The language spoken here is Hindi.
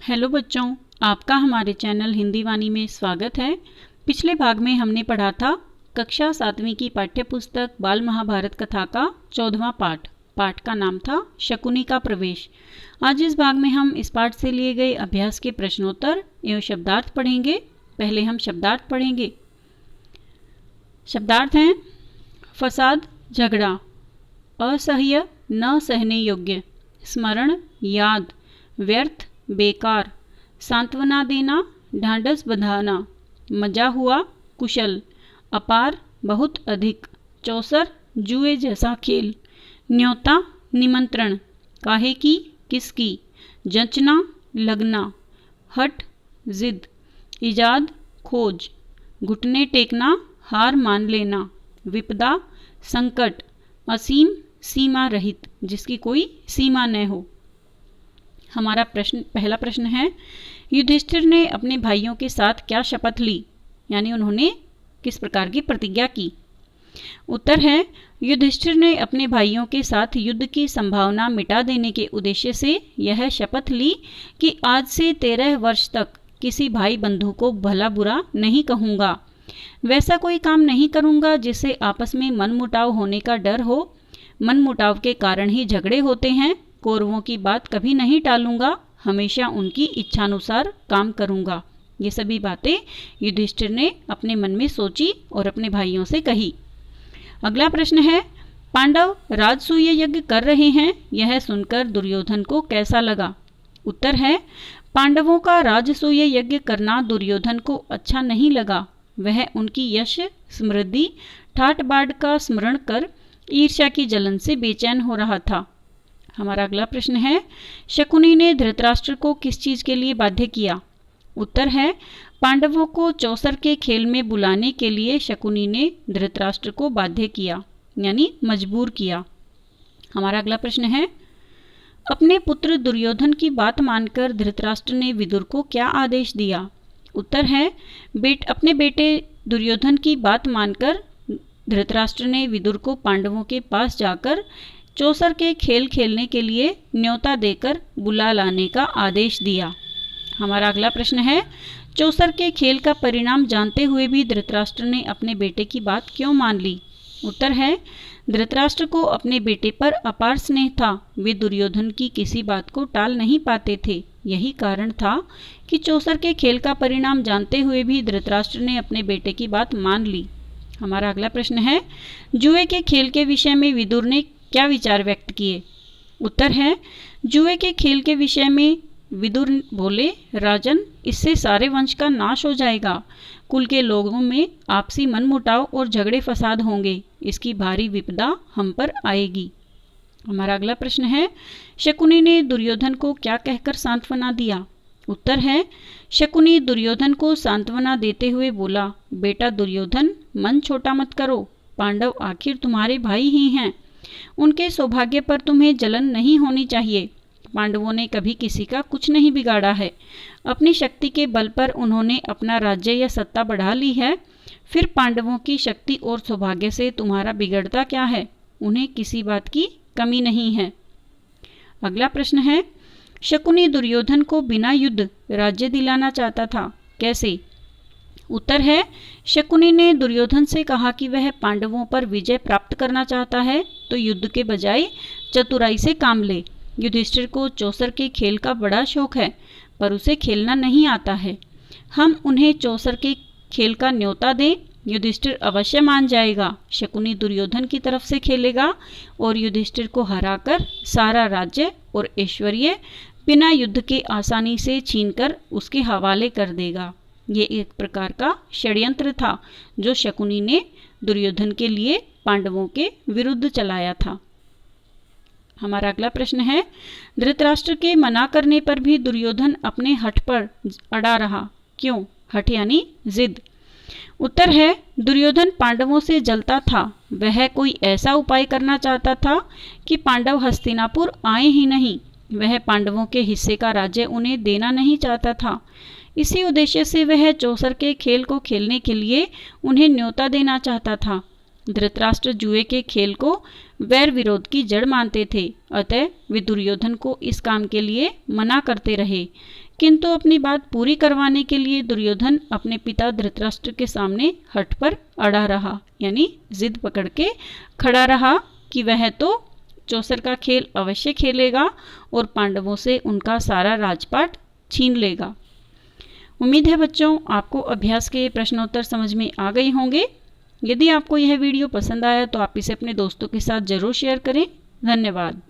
हेलो बच्चों, आपका हमारे चैनल हिंदी वाणी में स्वागत है। पिछले भाग में हमने पढ़ा था कक्षा 7वीं की पाठ्य पुस्तक बाल महाभारत कथा का 14वां पाठ। पाठ का नाम था शकुनी का प्रवेश। आज इस भाग में हम इस पाठ से लिए गए अभ्यास के प्रश्नोत्तर एवं शब्दार्थ पढ़ेंगे। पहले हम शब्दार्थ पढ़ेंगे। शब्दार्थ हैं: फसाद झगड़ा, असह्य न सहने योग्य, स्मरण याद, व्यर्थ बेकार, सांत्वना देना, ढांढस बंधाना, मजा हुआ कुशल, अपार बहुत अधिक, चौसर जुए जैसा खेल, न्योता निमंत्रण, काहे की किसकी, जंचना लगना, हट जिद, इजाद खोज, घुटने टेकना हार मान लेना, विपदा संकट, असीम सीमा रहित जिसकी कोई सीमा न हो। हमारा पहला प्रश्न है, युधिष्ठिर ने अपने भाइयों के साथ क्या शपथ ली, यानी उन्होंने किस प्रकार की प्रतिज्ञा की। उत्तर है, युधिष्ठिर ने अपने भाइयों के साथ युद्ध की संभावना मिटा देने के उद्देश्य से यह शपथ ली कि आज से 13 वर्ष तक किसी भाई बंधु को भला बुरा नहीं कहूँगा, वैसा कोई काम नहीं करूँगा जिससे आपस में मनमुटाव होने का डर हो। मनमुटाव के कारण ही झगड़े होते हैं। कौरवों की बात कभी नहीं टालूंगा, हमेशा उनकी इच्छानुसार काम करूंगा। ये सभी बातें युधिष्ठिर ने अपने मन में सोची और अपने भाइयों से कही। अगला प्रश्न है, पांडव राजसूय यज्ञ कर रहे हैं, यह सुनकर दुर्योधन को कैसा लगा। उत्तर है, पांडवों का राजसूय यज्ञ करना दुर्योधन को अच्छा नहीं लगा। वह उनकी यश समृद्धि ठाट बाट का स्मरण कर ईर्ष्या की जलन से बेचैन हो रहा था। हमारा अगला प्रश्न है, शकुनी ने धृतराष्ट्र को किस चीज के लिए बाध्य किया। उत्तर है, पांडवों को चौसर के खेल में बुलाने के लिए शकुनी ने धृतराष्ट्र को बाध्य किया, यानी मजबूर किया। हमारा अगला प्रश्न है, अपने पुत्र दुर्योधन की बात मानकर धृतराष्ट्र ने विदुर को क्या आदेश दिया। उत्तर है, अपने बेटे दुर्योधन की बात मानकर धृतराष्ट्र ने विदुर को पांडवों के पास जाकर चौसर के खेल खेलने के लिए न्योता देकर बुला लाने का आदेश दिया। हमारा अगला प्रश्न है, चौसर के खेल का परिणाम जानते हुए भी धृतराष्ट्र ने अपने बेटे की बात क्यों मान ली। उत्तर है, धृतराष्ट्र को अपने बेटे पर अपार स्नेह था। वे दुर्योधन की किसी बात को टाल नहीं पाते थे। यही कारण था कि चौसर के खेल का परिणाम जानते हुए भी धृतराष्ट्र ने अपने बेटे की बात मान ली। हमारा अगला प्रश्न है, जुए के खेल के विषय में विदुर ने क्या विचार व्यक्त किए। उत्तर है, जुए के खेल के विषय में विदुर बोले, राजन इससे सारे वंश का नाश हो जाएगा, कुल के लोगों में आपसी मनमुटाव और झगड़े फसाद होंगे, इसकी भारी विपदा हम पर आएगी। हमारा अगला प्रश्न है, शकुनी ने दुर्योधन को क्या कहकर सांत्वना दिया। उत्तर है, शकुनी दुर्योधन को सांत्वना देते हुए बोला, बेटा दुर्योधन मन छोटा मत करो, पांडव आखिर तुम्हारे भाई ही हैं, उनके सौभाग्य पर तुम्हें जलन नहीं होनी चाहिए। पांडवों ने कभी किसी का कुछ नहीं बिगाड़ा है। अपनी शक्ति के बल पर उन्होंने अपना राज्य या सत्ता बढ़ा ली है। फिर पांडवों की शक्ति और सौभाग्य से तुम्हारा बिगड़ता क्या है। उन्हें किसी बात की कमी नहीं है। अगला प्रश्न है, शकुनी दुर्योधन को बिना युद्ध राज्य दिलाना चाहता था, कैसे। उत्तर है, शकुनी ने दुर्योधन से कहा कि वह पांडवों पर विजय प्राप्त करना चाहता है तो युद्ध के बजाय चतुराई से काम ले। युधिष्ठिर को चौसर के खेल का बड़ा शौक है, पर उसे खेलना नहीं आता है। हम उन्हें चौसर के खेल का न्योता दें, युधिष्ठिर अवश्य मान जाएगा। शकुनी दुर्योधन की तरफ से खेलेगा और युधिष्ठिर को हराकर सारा राज्य और ऐश्वर्य बिना युद्ध के आसानी से छीनकर उसके हवाले कर देगा। ये एक प्रकार का षड्यंत्र था जो शकुनी ने दुर्योधन के लिए पांडवों के विरुद्ध चलाया था। हमारा अगला प्रश्न है, धृतराष्ट्र के मना करने पर भी दुर्योधन अपने हठ पर अड़ा रहा, क्यों। हठ यानी जिद। उत्तर है, दुर्योधन पांडवों से जलता था। वह कोई ऐसा उपाय करना चाहता था कि पांडव हस्तिनापुर आए ही नहीं। वह पांडवों के हिस्से का राज्य उन्हें देना नहीं चाहता था। इसी उद्देश्य से वह चौसर के खेल को खेलने के लिए उन्हें न्योता देना चाहता था। धृतराष्ट्र जुए के खेल को वैर विरोध की जड़ मानते थे, अतः वे दुर्योधन को इस काम के लिए मना करते रहे। किंतु अपनी बात पूरी करवाने के लिए दुर्योधन अपने पिता धृतराष्ट्र के सामने हठ पर अड़ा रहा, यानी जिद पकड़ के खड़ा रहा कि वह तो चौसर का खेल अवश्य खेलेगा और पांडवों से उनका सारा राजपाट छीन लेगा। उम्मीद है बच्चों आपको अभ्यास के प्रश्नोत्तर समझ में आ गए होंगे। यदि आपको यह वीडियो पसंद आया तो आप इसे अपने दोस्तों के साथ जरूर शेयर करें। धन्यवाद।